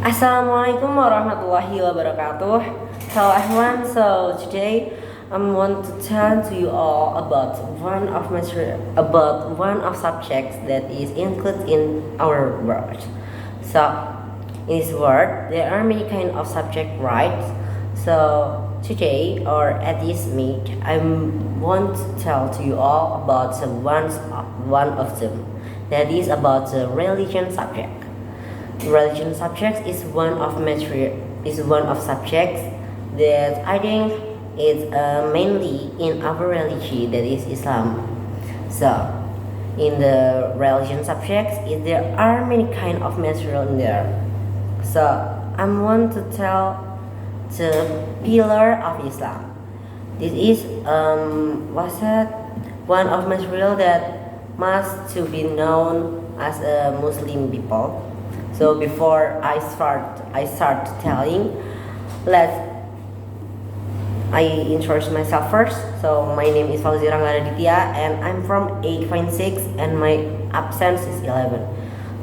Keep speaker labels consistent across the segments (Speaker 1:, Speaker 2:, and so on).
Speaker 1: Assalamualaikum warahmatullahi wabarakatuh. Hello everyone. So today I want to tell to you all about one of subjects that is included in our world. So in this world there are many kind of subject, right? So today or at this meet I want to tell to you all about one of them. That is about the religion subject. Religion subjects is one of subjects that I think is mainly in our religion, that is Islam. So in the religion subjects there are many kind of material in there. So I want to tell the pillar of Islam. This is what's that one of material that must to be known as a Muslim people. So before I start telling, I introduce myself first. So my name is Fauzi and I'm from 8.6 and my absence is 11.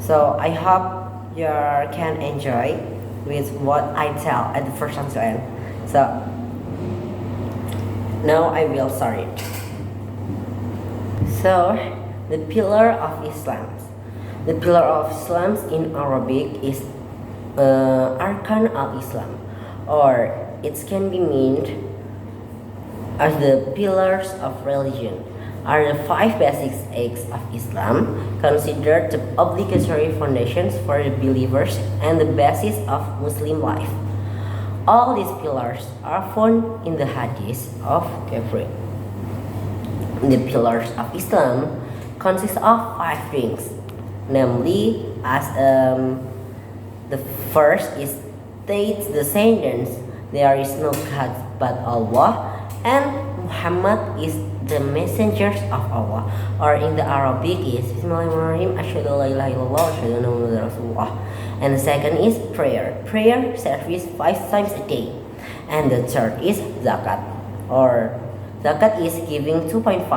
Speaker 1: So I hope you can enjoy with what I tell at the first and to end. So now I will start it. So the pillar of Islam. The pillar of Islam in Arabic is Arkan al-Islam, or it can be meant as the pillars of religion, are the five basic acts of Islam, considered the obligatory foundations for the believers and the basis of Muslim life. All these pillars are found in the hadith of Gabriel. The pillars of Islam consist of five things. Namely, as the first is states the sentence, there is no God but Allah, and Muhammad is the messenger of Allah. Or in the Arabic is Bismillahirrahmanirrahim, Asyhadu an la ilaha illallah wa asyhadu anna Muhammadan Rasulullah. And the second is prayer. Prayer service 5 times a day. And the third is zakat. Or zakat is giving 2.5%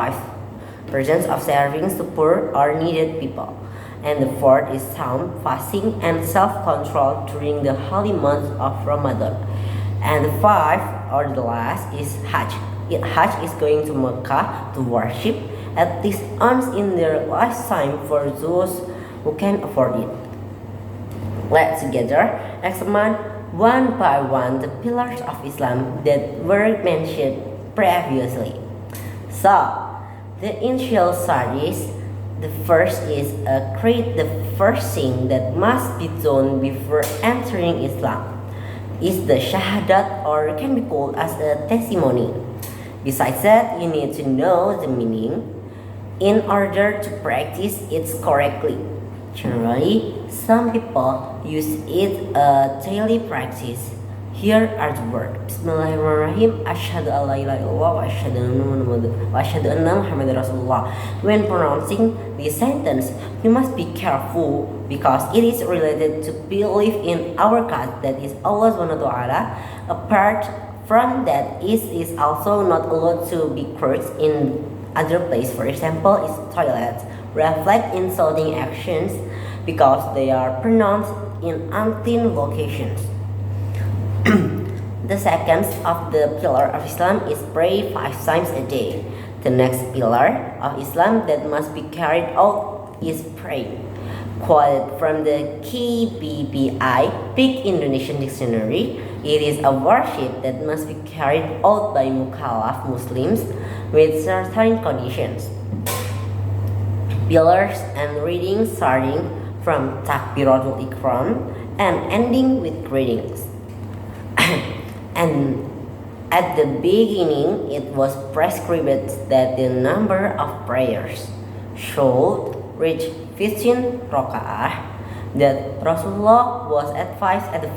Speaker 1: of savings to poor or needed people. And the fourth is Saum, fasting and self-control during the holy month of Ramadan. And the fifth or the last is Hajj. Hajj is going to Mecca to worship at least once in their lifetime for those who can afford it. Let's together examine one by one the pillars of Islam that were mentioned previously. So the initial start is the first is create the first thing that must be done before entering Islam is the shahadat, or can be called as a testimony. Besides that, you need to know the meaning in order to practice it correctly. Generally, some people use it a daily practice. Here are the words. Bismillahirrahmanirrahim. Asyhadu an la ilaha illallah wa asyhadu anna Muhammadan Rasulullah. When pronouncing this sentence, you must be careful because it is related to belief in our God, that is Allah Subhanahu wa Ta'ala. Apart from that, it is also not allowed to be cursed in other place. For example, is toilets. Reflect insulting actions because they are pronounced in unclean locations. The second of the pillar of Islam is pray 5 times a day. The next pillar of Islam that must be carried out is pray. Quoted from the KBBI, Big Indonesian Dictionary, it is a worship that must be carried out by mukallaf Muslims with certain conditions. Pillars and reading starting from Takbiratul Ikram and ending with greetings. And at the beginning, it was prescribed that the number of prayers should reach 15 raka'ah. That Rasulullah was advised at the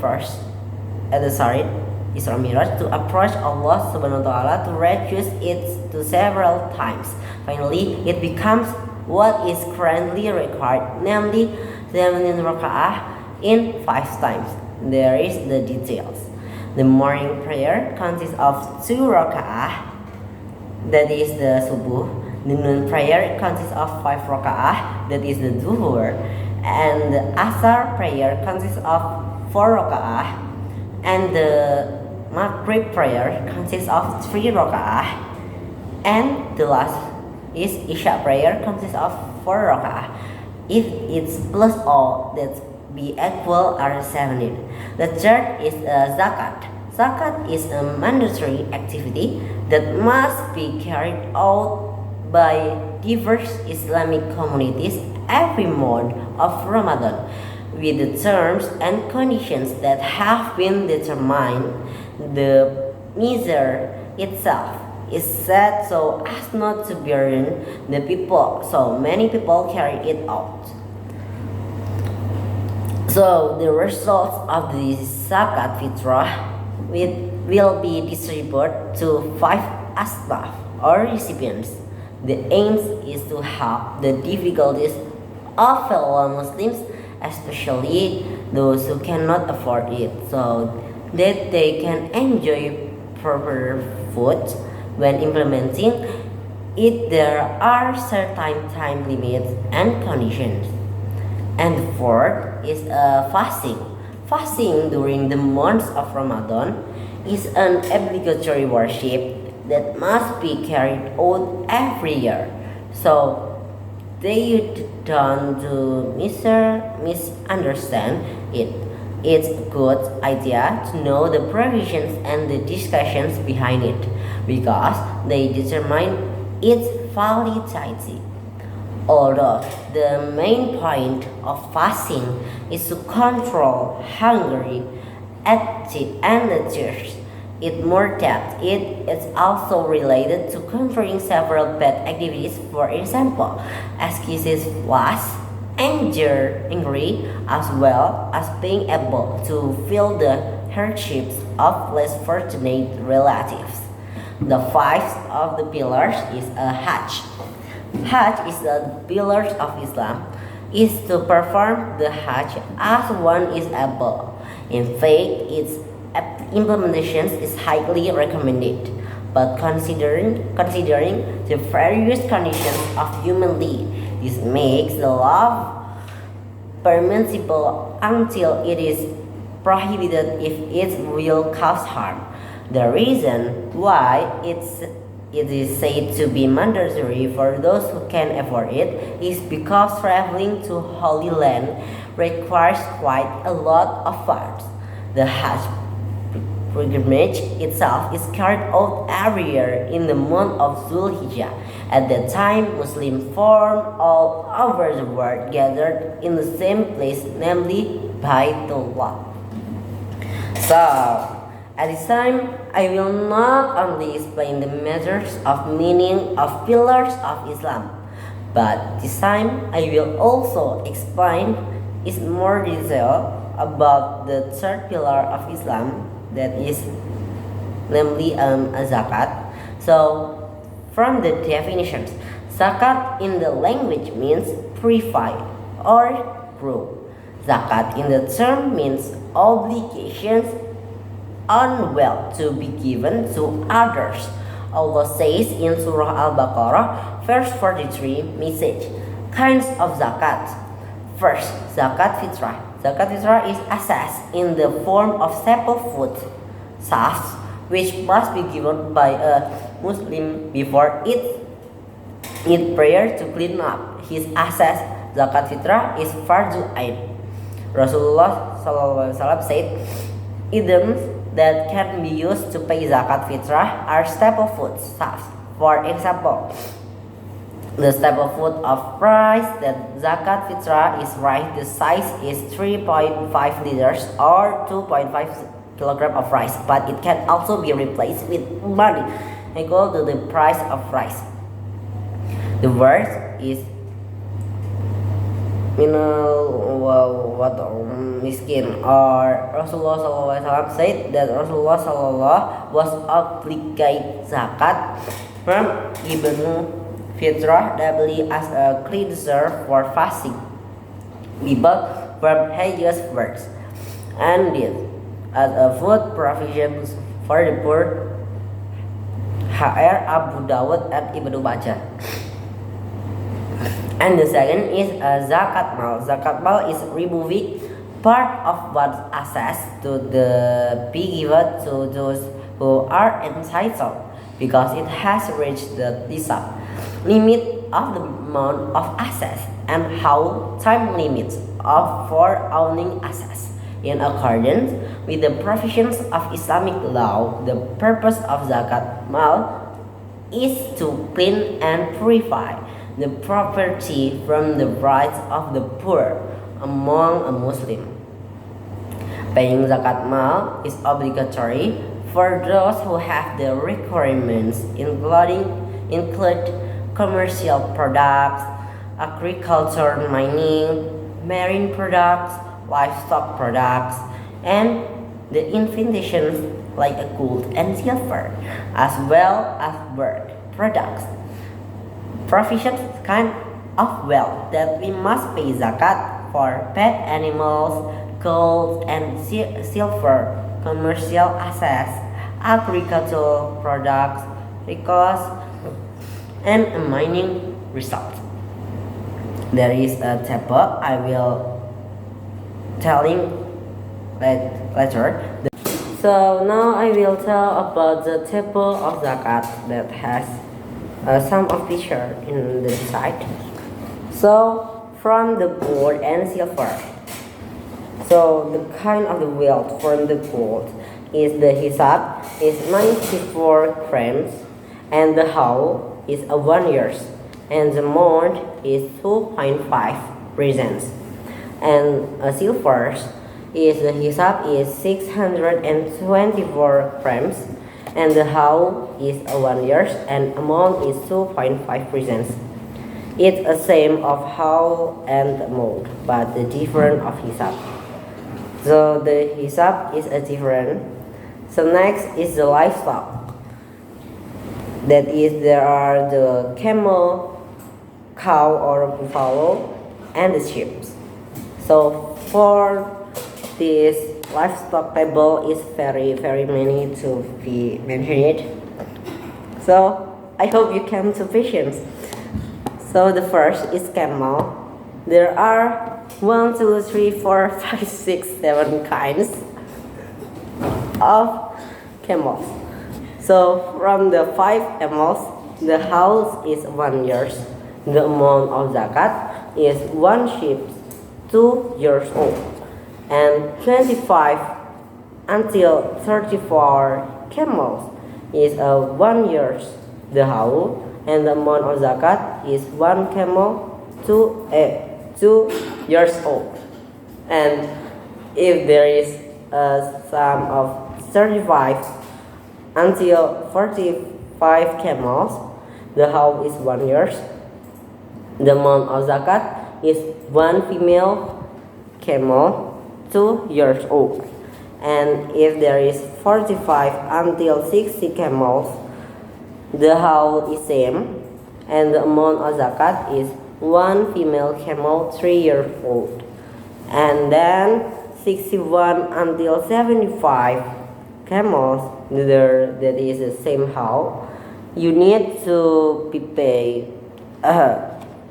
Speaker 1: Isra Miraj to approach Allah Subhanahu wa Ta'ala to reduce it to several times. Finally, it becomes what is currently required, namely 17 raka'ah in 5 times. There is the details. The morning prayer consists of 2 raka'ah, that is the subuh. The noon prayer consists of 5 raka'ah, that is the duhur. And the asar prayer consists of 4 raka'ah, and the Maghrib prayer consists of 3 raka'ah, and the last is Isha prayer consists of 4 raka'ah. If it's plus all that be equal are 17. The third is zakat. Zakat is a mandatory activity that must be carried out by diverse Islamic communities every month of Ramadan, with the terms and conditions that have been determined. The measure itself is set so as not to burden the people, so many people carry it out. So the results of the zakat fitrah will be distributed to 5 asbab or recipients. The aim is to help the difficulties of fellow Muslims, especially those who cannot afford it, so that they can enjoy proper food. When implementing it, there are certain time limits and conditions. And the fourth is fasting. Fasting during the months of Ramadan is an obligatory worship that must be carried out every year. So they don't misunderstand it. It's a good idea to know the provisions and the discussions behind it, because they determine its validity. Although the main point of fasting is to control hunger and the thirst, it more depth. It is also related to controlling several bad activities, for example, excuses, lust, anger, angry, as well as being able to feel the hardships of less fortunate relatives. The fifth of the pillars is a Hajj. Hajj is the pillars of Islam, is to perform the Hajj as one is able. In fact, its implementation is highly recommended, but considering the various conditions of human life, this makes the law permissible until it is prohibited if it will cause harm. The reason why it is said to be mandatory for those who can afford it is because traveling to Holy Land requires quite a lot of funds. The Hajj pilgrimage itself is carried out every year in the month of Zulhijjah. At that time, Muslims from all over the world gathered in the same place, namely Baitullah. So, at this time, I will not only explain the measures of meaning of pillars of Islam, but this time I will also explain in more detail about the third pillar of Islam, that is namely zakat. So, from the definitions, zakat in the language means purify or grow. Zakat in the term means obligations on wealth to be given to others. Allah says in Surah Al-Baqarah, verse 43, message, kinds of zakat. First, zakat fitrah. Zakat fitrah is assessed in the form of staple food, safs, which must be given by a Muslim before it prayer to clean up his assets. Zakat fitrah is fardu ain. Rasulullah SAW said, items that can be used to pay zakat fitrah are staple foods, safs. For example, the staple food of rice that zakat fitrah is rice. The size is 3.5 liters or 2.5 kilogram of rice, but it can also be replaced with money equal to the price of rice. The word is miskin, or Rasulullah SAW said that Rasulullah SAW was obligated zakat from Ibnu Fitrah doubly as a cleanser for fasting people from hideous words, and this as a food provisions for the poor. HR Abu Dawud and Ibnu Majah. And the second is zakat mal. Zakat mal is removing Part of what access to the be given to those who are entitled because it has reached the nisab limit of the amount of access and how time limits of for owning access. In accordance with the provisions of Islamic law, the purpose of zakat mal is to clean and purify the property from the rights of the poor among a Muslim. Paying zakat mal is obligatory for those who have the requirements include commercial products, agriculture, mining, marine products, livestock products, and the invitations like gold and silver, as well as bird products. Provisions kind of wealth that we must pay zakat for pet animals, gold and silver, commercial assets, agricultural products, recourse, and a mining result. There is a table I will telling later. So now I will tell about the table of zakat that has some of feature in the side. So from the gold and silver. So the kind of the wealth from the gold is the hisab is 94 grams and the how is a 1 years and the amount is 2.5 presents and silver is the hisab is 624 grams and the how is a 1 years and amount is 2.5 presents. It's the same of how and amount but the different of hisab. So the hisab is a different. So next is the livestock. That is there are the camel, cow or buffalo and the sheep. So for this livestock table is very many to be mentioned. So I hope you can to patience. So the first is camel. There are 1, 2, 3, 4, 5, 6, 7 kinds of camels. So from the 5 camels, the house is 1 year. The amount of zakat is 1 sheep 2 years old, and 25 until 34 camels is 1 year. The house and the amount of zakat is 1 camel 2 years old, and if there is a sum of 35 until 45 camels, the house is 1 year. The amount of zakat is 1 female camel 2 years old, and if there is 45 until 60 camels, the house is same, and the amount of zakat is 1 female camel 3 years old, and then 61 until 75 camels, that is the same house. You need to be paid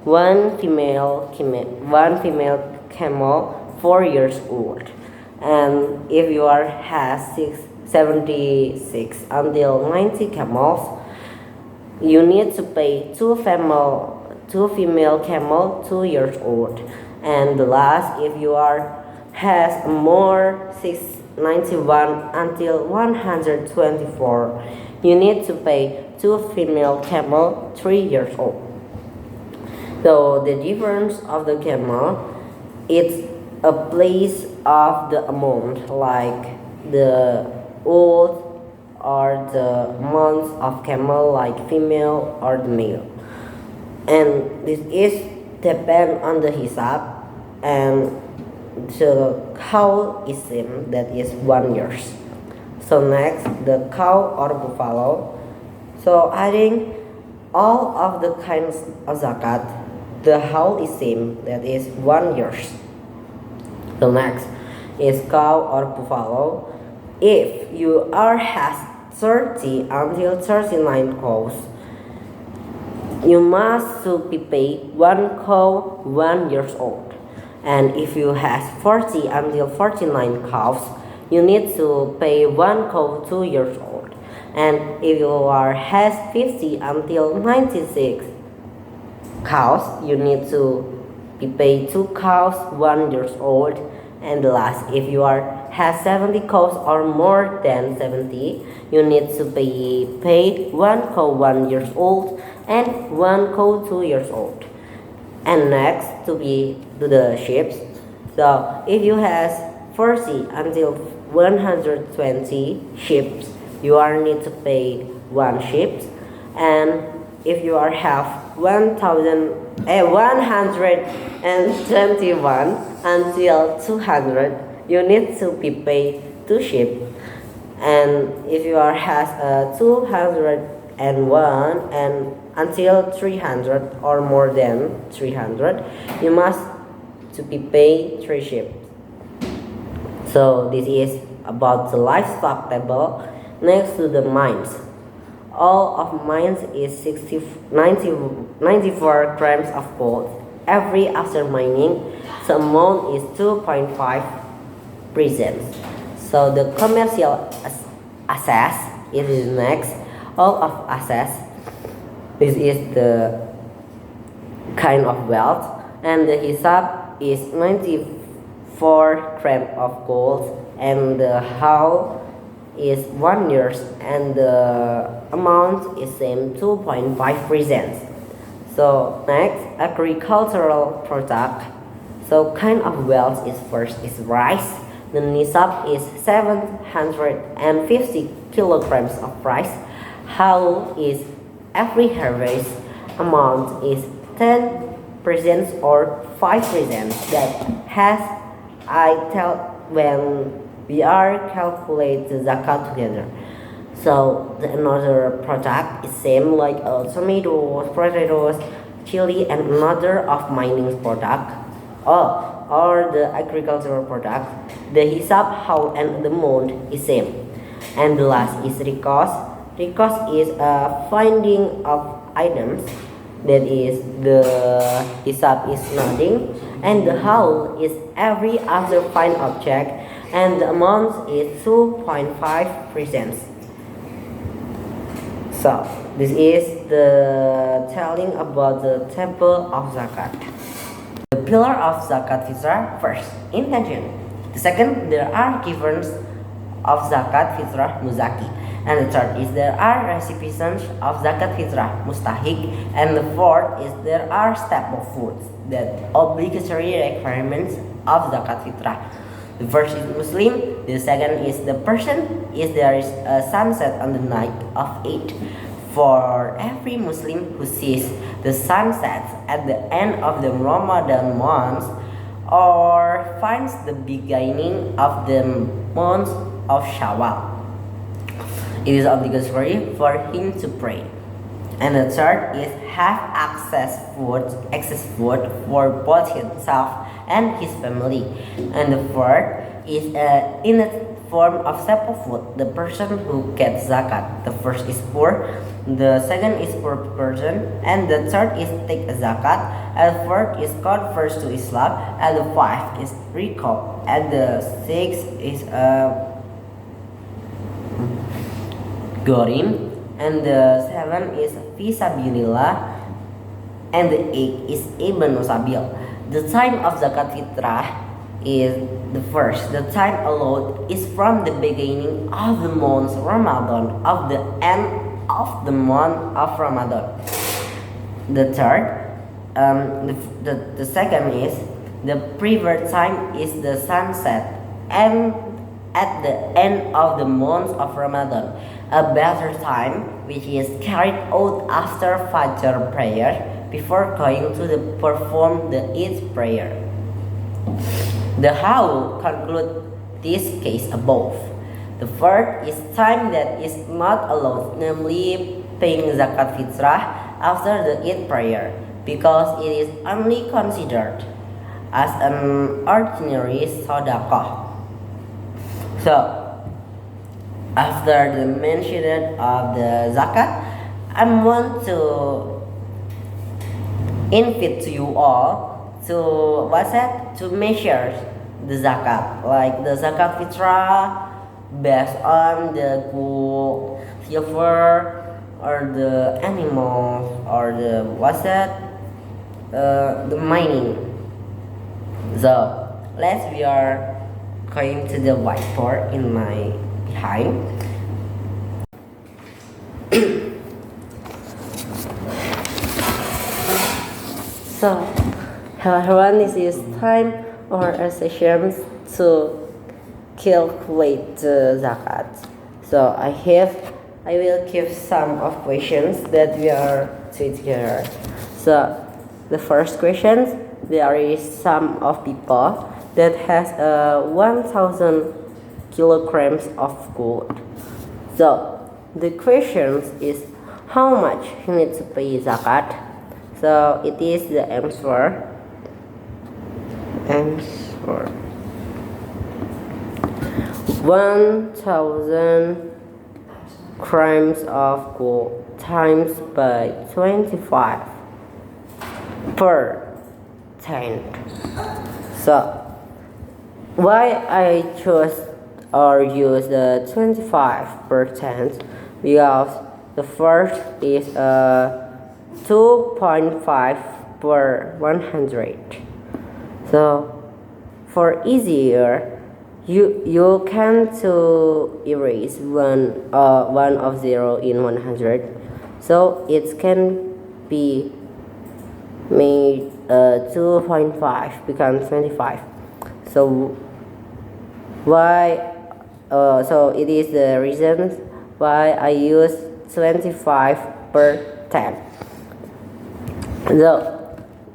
Speaker 1: 1 female camel 4 years old, and if you has 76 until 90 camels, you need to pay 2 female camel 2 years old, and the last if you has more 691 until 124, you need to pay 2 female camel 3 years old. So the difference of the camel, it's a place of the amount, like the old or the months of camel, like female or the male, and this is depend on the hisab, and the cow is same, that is 1 year. So next, the cow or buffalo. So I think all of the kinds of zakat, the how is same, that is 1 year. The next is cow or buffalo. If you has 30 until 39 cows, you must to be paid 1 cow 1 year old, And if you have 40 until 49 cows, you need to pay one cow 2 years old. And if you has 50 until 96 cows, you need to be paid 2 cows 1 years old. And the last, if you has 70 cows or more than 70, you need to be paid 1 cow 1 years old and 1 cow 2 years old. And next to the sheep. So if you has 40 until 120 sheep, you are need to pay 1 sheep. And if you have 121 until 200, you need to be paid 2 sheep. And if you has 201 and until 300 or more than 300, you must to be paid 3 sheep. So this is about the livestock table. Next to the mines. All of mines is 94 grams of gold every after mining. The amount is 2.5%. So the commercial assets is next. All of assets. This is the kind of wealth, and the hisab is 94 grams of gold, and the how is 1 year, and the amount is same 2.5%. So next, agricultural product. So kind of wealth is first is rice. The nisab is 750 kilograms of rice. How is every harvest amount is 10% or 5%. That has I tell when we are calculate the zakat together. So the another product is same like tomatoes, potatoes, chili, and another of mining product, or the agricultural product. The hisab how and the amount is same. And the last is recost. Recost is a finding of items. That is the hisab is nothing, and the how is every other find object, and the amount is 2.5%. So this is the telling about the table of zakat. The pillar of zakat fitrah: first, intention. The second, there are givers of zakat fitrah muzaki. And the third is there are recipients of zakat fitrah mustahik. And the fourth is there are staple foods, that obligatory requirements of zakat fitrah. The first is Muslim. The second is the person is there is a sunset on the night of Eid. For every Muslim who sees the sunset at the end of the Ramadan month, or finds the beginning of the month of Shawwal, it is obligatory for him to pray. And the third is have access food for both himself and his family. And the fourth is in the form of staple food, the person who gets zakat. The first is poor, the second is poor person, and the third is take a zakat, and the fourth is converts to Islam, and the fifth is recall, and the sixth is Gorim, and the seven is Fisabilillah, and the eight is Ibn Sabil. The time of zakat fitrah is the first. The time allowed is from the beginning of the month Ramadan of the end of the month of Ramadan. The third, the second is the preferred time is the sunset and at the end of the month of Ramadan. A better time which is carried out after Fajr prayer before going to perform the Eid prayer. The how conclude this case above. The third is time that is not allowed, namely paying zakat fitrah after the Eid prayer, because it is only considered as an ordinary sadaqah. So, after the mention of the zakat, I want to invite to you all to what's that? To measure the zakat, like the zakat fitrah based on the gold, silver, or the animals, or the what's that? The mining. So let's we are going to the whiteboard in my behind. So, hello everyone, this is time or a session to calculate the zakat. So I will give some of questions that we are together. So the first question, there is some of people that has 1,000 kilograms of gold. So the question is how much you need to pay zakat. So it is the answer. 1,000 grams of gold times by 25 per cent. So why I chose or use the 25%? Because the first is 2.5 per 100. So for easier, you can to erase one of 0 in 100, so it can be made 2.5 becomes 25. So why? So it is the reason why I use 25 per 10. So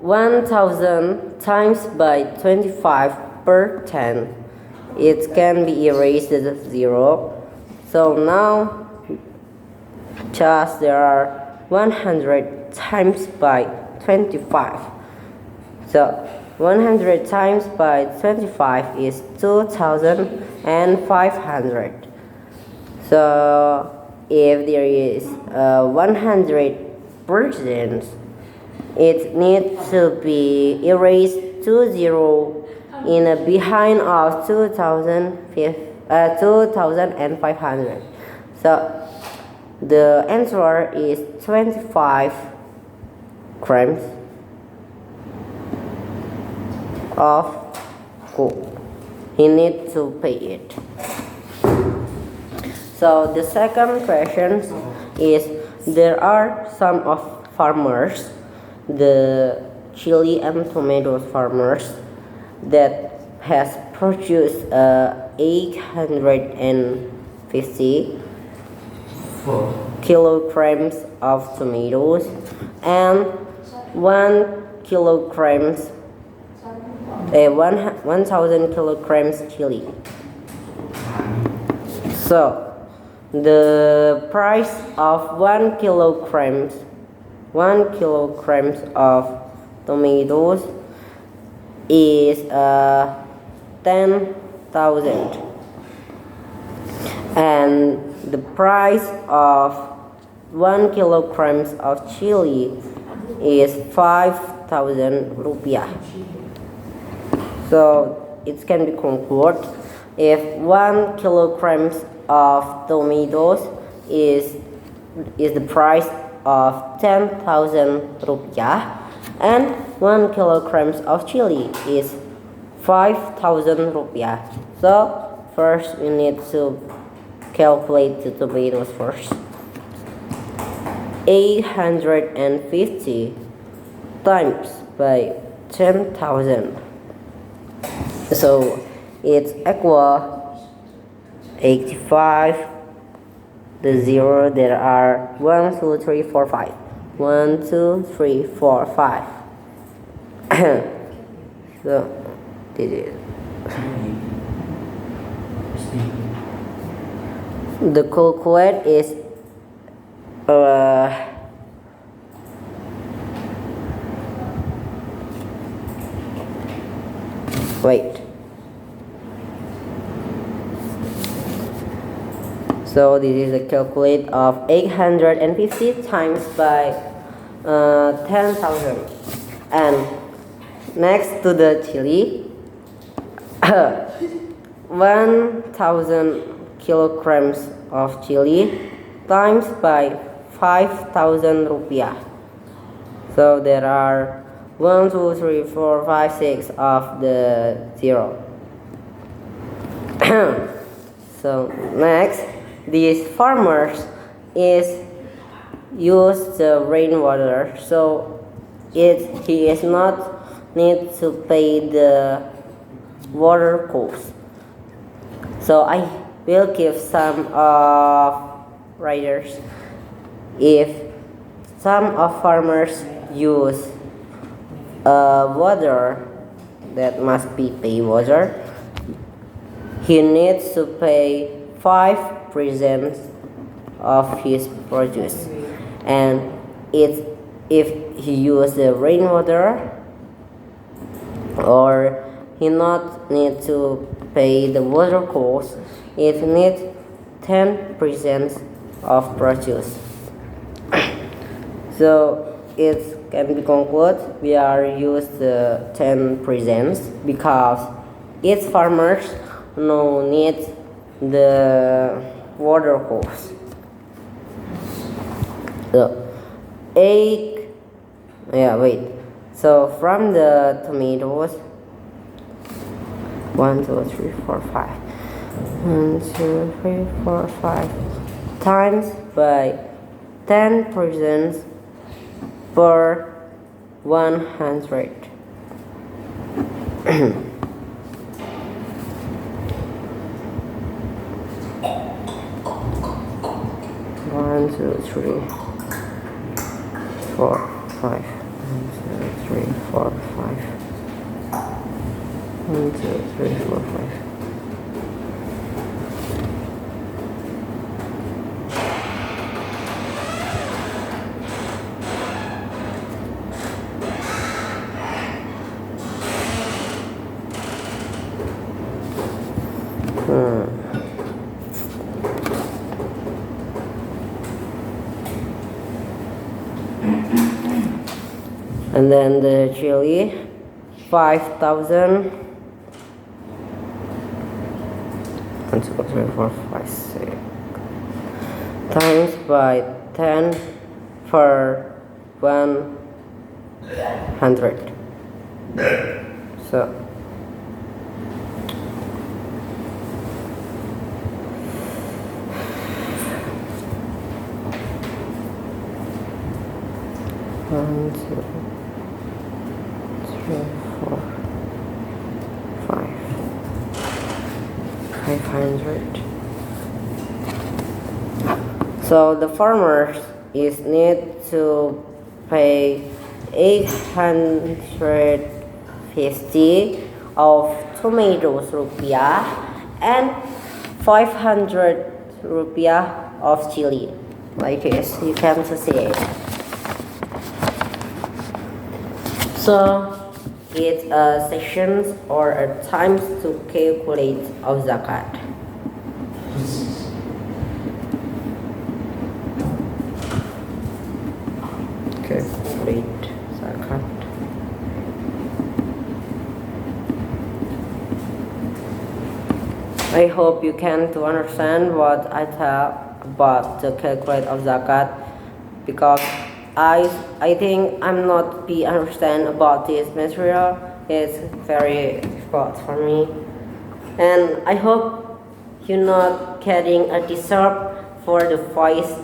Speaker 1: 1,000 times by 25 per 10, it can be erased as 0. So now just there are 100 times by 25. So 100 times by 25 is 2,500. So if there is 100%, it needs to be erased to 0 in a behind of 2,500. So the answer is 25 grams of gold. He needs to pay it. So the second question is there are some of farmers, the chili and tomatoes farmers, that has produced 850 kilograms of tomatoes and 1,000 kilograms chili. So the price of 1 kilograms of tomatoes is 10,000, and the price of 1 kilograms of chili is 5,000 rupiah. So it can be concluded if 1 kilograms of tomatoes is the price of 10,000 rupiah, and 1 kilograms of chili is 5,000 rupiah. So first we need to calculate the tomatoes first. 850 times by 10,000. So it's equal 85. The 0 there are 1, 2, 3, 4, 5. 1, 2, 3, 4, 5. So this is the calculate is wait. So this is a calculate of 850 times by 10,000, and Next to the chili, 1,000 kilograms of chili times by 5,000 rupiah. So there are 1, 2, 3, 4, 5, 6 of the zero. So next, these farmers use the rainwater, so he is not need to pay the water cost. So I will give some of riders. If some of farmers use water that must be pay water, he needs to pay 5% of his produce. And if he use the rainwater, or he not need to pay the water cost, it needs 10% of produce. So it can be concluded we are use the 10% because its farmers no need the water cost. So So from the tomatoes, 1, 2, 3, 4, 5. 1, 2, 3, 4, 5 times by 10% per 100. 1, 2, 3, 4, 5. 1, 2, 3, 4, 5. 1, 2, 3, 4, 5. And then the chili, 5,000. 1, 2, 3, 4, 5, 6 times by 10 per 100. So 1, 2, 3, 4, 5, 500. So the farmers need to pay 850 of tomatoes rupiah and 500 rupiah of chili. Like this, you can see it. So it's a sections or a times to calculate of zakat. Calculate zakat. I hope you can to understand what I tell about the calculate of zakat, because I think I'm not be understand about this material. It's very difficult for me, and I hope you're not getting a disturb for the voice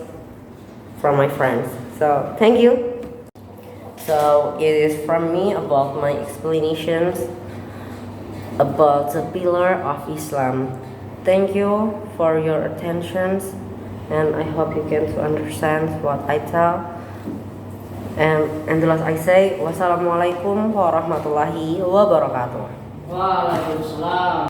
Speaker 1: from my friends. So thank you. So it is from me about my explanations about the pillar of Islam. Thank you for your attention, and I hope you can to understand what I tell. And the last I say, wassalamualaikum warahmatullahi wabarakatuh.
Speaker 2: Waalaikumsalam.